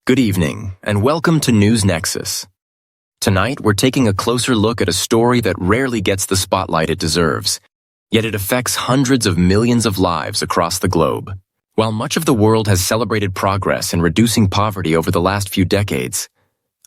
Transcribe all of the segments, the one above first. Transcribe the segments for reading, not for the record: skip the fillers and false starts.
Good evening, and welcome to News Nexus. Tonight, we're taking a closer look at a story that rarely gets the spotlight it deserves, yet it affects hundreds of millions of lives across the globe. While much of the world has celebrated progress in reducing poverty over the last few decades,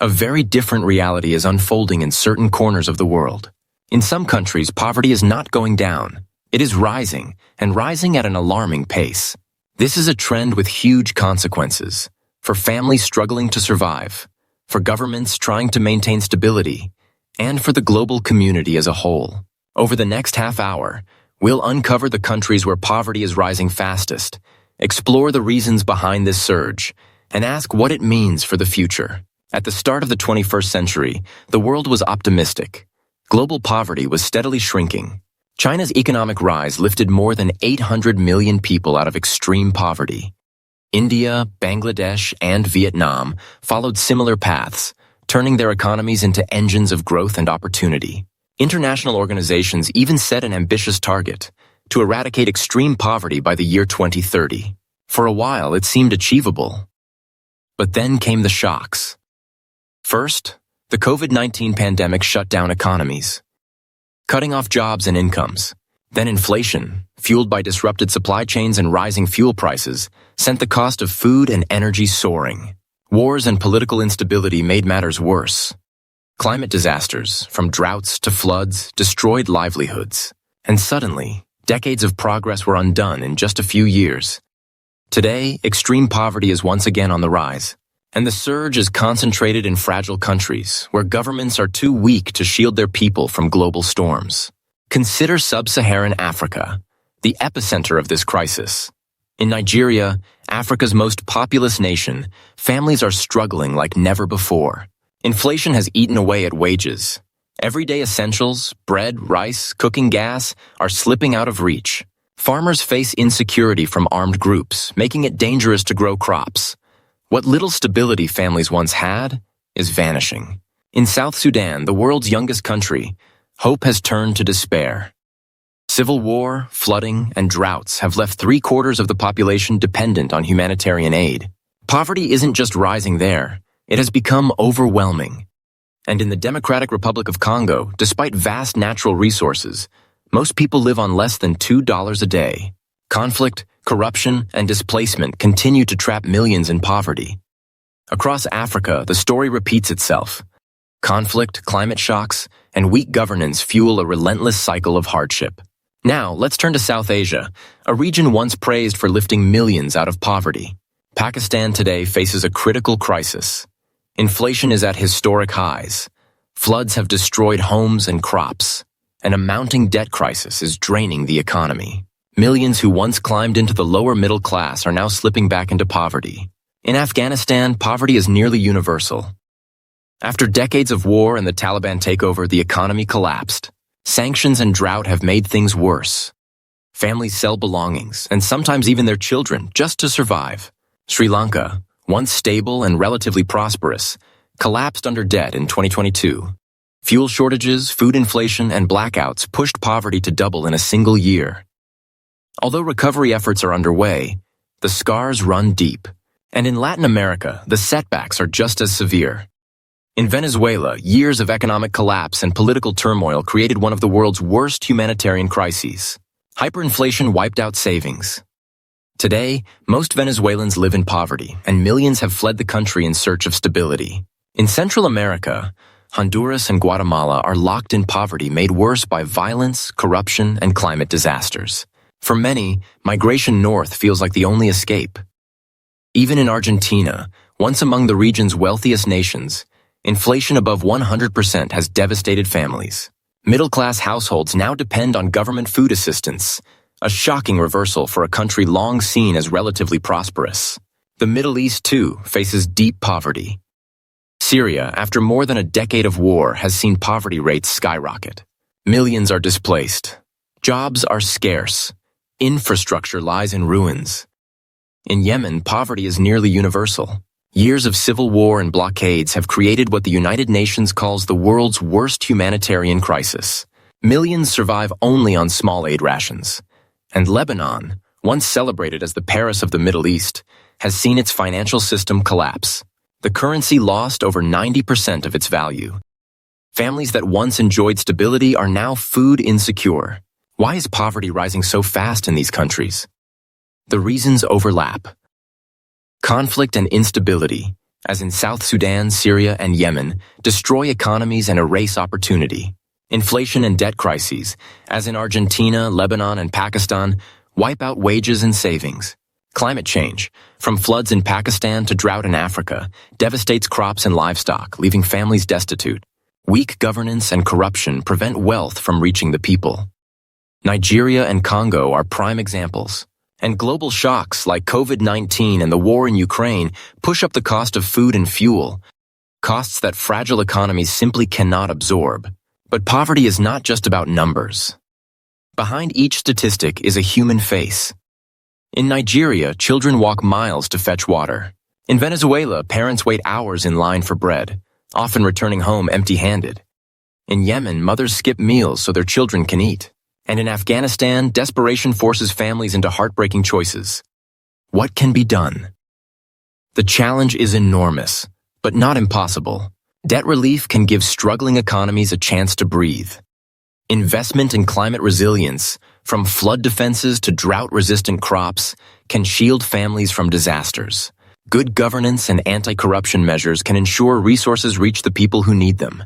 a very different reality is unfolding in certain corners of the world. In some countries, poverty is not going down. It is rising, and rising at an alarming pace. This is a trend with huge consequences. For families struggling to survive, for governments trying to maintain stability, and for the global community as a whole. Over the next half hour, we'll uncover the countries where poverty is rising fastest, explore the reasons behind this surge, and ask what it means for the future. At the start of the 21st century, the world was optimistic. Global poverty was steadily shrinking. China's economic rise lifted more than 800 million people out of extreme poverty. India, Bangladesh, and Vietnam followed similar paths, turning their economies into engines of growth and opportunity. International organizations even set an ambitious target to eradicate extreme poverty by the year 2030. For a while, it seemed achievable. But then came the shocks. First, the COVID-19 pandemic shut down economies, cutting off jobs and incomes. Then inflation, fueled by disrupted supply chains and rising fuel prices, sent the cost of food and energy soaring. Wars and political instability made matters worse. Climate disasters, from droughts to floods, destroyed livelihoods. And suddenly, decades of progress were undone in just a few years. Today, extreme poverty is once again on the rise. And the surge is concentrated in fragile countries, where governments are too weak to shield their people from global storms. Consider sub-Saharan Africa, the epicenter of this crisis. In Nigeria, Africa's most populous nation, families are struggling like never before. Inflation has eaten away at wages. Everyday essentials, bread, rice, cooking gas, are slipping out of reach. Farmers face insecurity from armed groups, making it dangerous to grow crops. What little stability families once had is vanishing. In South Sudan, the world's youngest country, hope has turned to despair. Civil war, flooding, and droughts have left 3/4 of the population dependent on humanitarian aid. Poverty isn't just rising there, it has become overwhelming. And in the Democratic Republic of Congo, despite vast natural resources, most people live on less than $2 a day. Conflict, corruption, and displacement continue to trap millions in poverty. Across Africa, the story repeats itself. Conflict, climate shocks, and weak governance fuel a relentless cycle of hardship. Now, let's turn to South Asia, a region once praised for lifting millions out of poverty. Pakistan today faces a critical crisis. Inflation is at historic highs. Floods have destroyed homes and crops, and a mounting debt crisis is draining the economy. Millions who once climbed into the lower middle class are now slipping back into poverty. In Afghanistan, poverty is nearly universal. After decades of war and the Taliban takeover, the economy collapsed. Sanctions and drought have made things worse. Families sell belongings, and sometimes even their children, just to survive. Sri Lanka, once stable and relatively prosperous, collapsed under debt in 2022. Fuel shortages, food inflation, and blackouts pushed poverty to double in a single year. Although recovery efforts are underway, the scars run deep. And in Latin America, the setbacks are just as severe. In Venezuela, years of economic collapse and political turmoil created one of the world's worst humanitarian crises. Hyperinflation wiped out savings. Today, most Venezuelans live in poverty, and millions have fled the country in search of stability. In Central America, Honduras and Guatemala are locked in poverty made worse by violence, corruption, and climate disasters. For many, migration north feels like the only escape. Even in Argentina, once among the region's wealthiest nations, inflation above 100% has devastated families. Middle-class households now depend on government food assistance, a shocking reversal for a country long seen as relatively prosperous. The Middle East, too, faces deep poverty. Syria, after more than a decade of war, has seen poverty rates skyrocket. Millions are displaced. Jobs are scarce. Infrastructure lies in ruins. In Yemen, poverty is nearly universal. Years of civil war and blockades have created what the United Nations calls the world's worst humanitarian crisis. Millions survive only on small aid rations. And Lebanon, once celebrated as the Paris of the Middle East, has seen its financial system collapse. The currency lost over 90% of its value. Families that once enjoyed stability are now food insecure. Why is poverty rising so fast in these countries? The reasons overlap. Conflict and instability, as in South Sudan, Syria, and Yemen, destroy economies and erase opportunity. Inflation and debt crises, as in Argentina, Lebanon, and Pakistan, wipe out wages and savings. Climate change, from floods in Pakistan to drought in Africa, devastates crops and livestock, leaving families destitute. Weak governance and corruption prevent wealth from reaching the people. Nigeria and Congo are prime examples. And global shocks like COVID-19 and the war in Ukraine push up the cost of food and fuel, costs that fragile economies simply cannot absorb. But poverty is not just about numbers. Behind each statistic is a human face. In Nigeria, children walk miles to fetch water. In Venezuela, parents wait hours in line for bread, often returning home empty-handed. In Yemen, mothers skip meals so their children can eat. And in Afghanistan, desperation forces families into heartbreaking choices. What can be done? The challenge is enormous, but not impossible. Debt relief can give struggling economies a chance to breathe. Investment in climate resilience, from flood defenses to drought-resistant crops, can shield families from disasters. Good governance and anti-corruption measures can ensure resources reach the people who need them.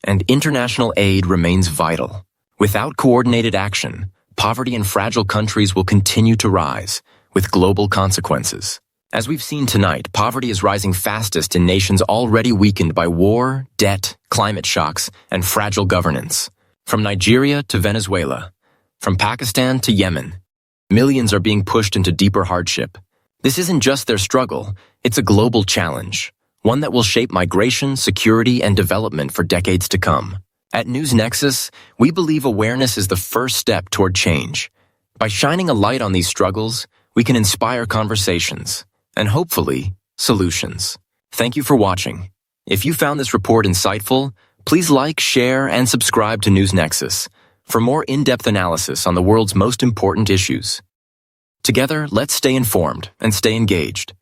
And international aid remains vital. Without coordinated action, poverty in fragile countries will continue to rise, with global consequences. As we've seen tonight, poverty is rising fastest in nations already weakened by war, debt, climate shocks, and fragile governance. From Nigeria to Venezuela, from Pakistan to Yemen, millions are being pushed into deeper hardship. This isn't just their struggle, it's a global challenge, one that will shape migration, security, and development for decades to come. At News Nexus, we believe awareness is the first step toward change. By shining a light on these struggles, we can inspire conversations and hopefully solutions. Thank you for watching. If you found this report insightful, please like, share, and subscribe to News Nexus for more in-depth analysis on the world's most important issues. Together, let's stay informed and stay engaged.